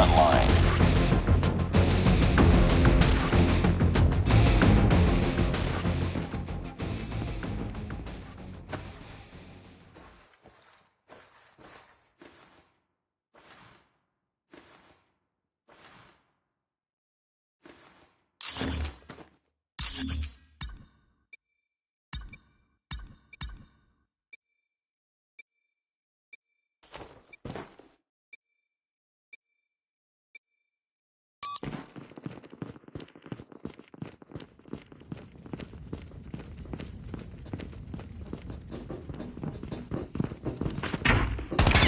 online.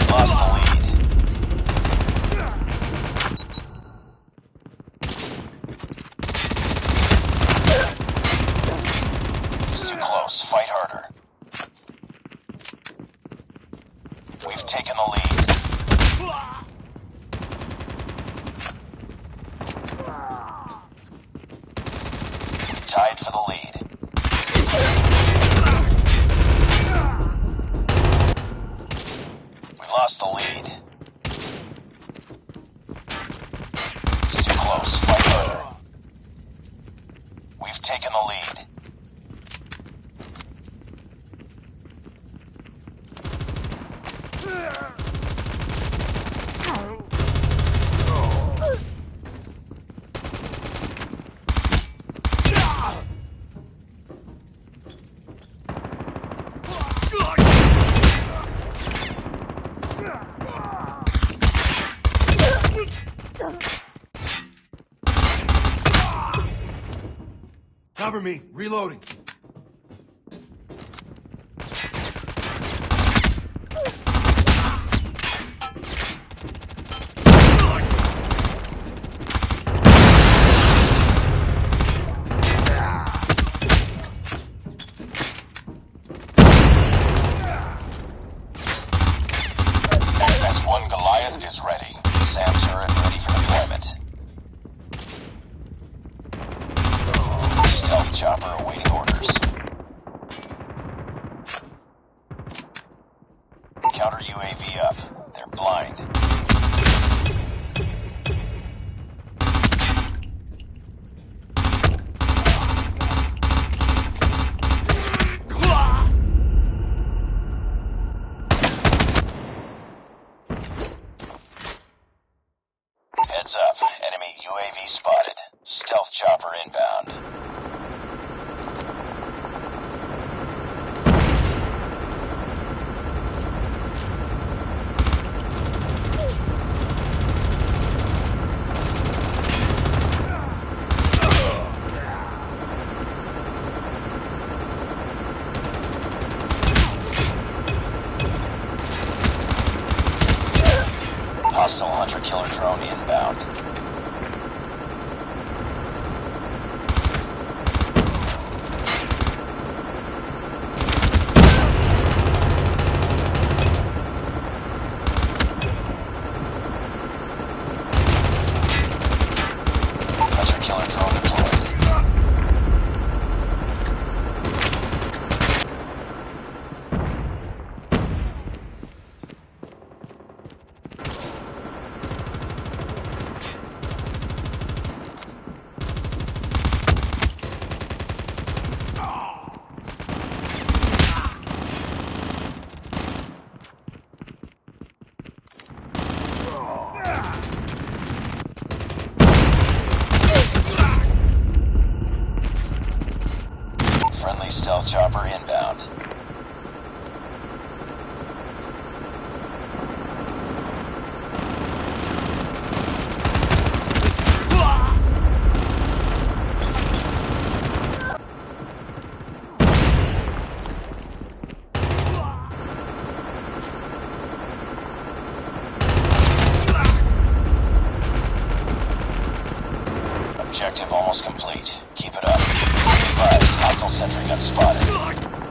Lost the lead. It's too close. Fight harder. We've taken the lead. Tied for the lead. We lost the lead. It's too close. Fight harder. We've taken the lead. Cover me. Reloading. SS-1 Goliath is ready. SAM turret ready for deployment. Stealth chopper awaiting orders. Counter UAV up. They're blind. Heads up. Enemy UAV spotted. Stealth chopper inbound. Hostile hunter-killer drone inbound. Hunter-killer drone deployed. Friendly stealth chopper inbound. Objective almost complete. Keep it up. Be advised, hostile sentry gun spotted.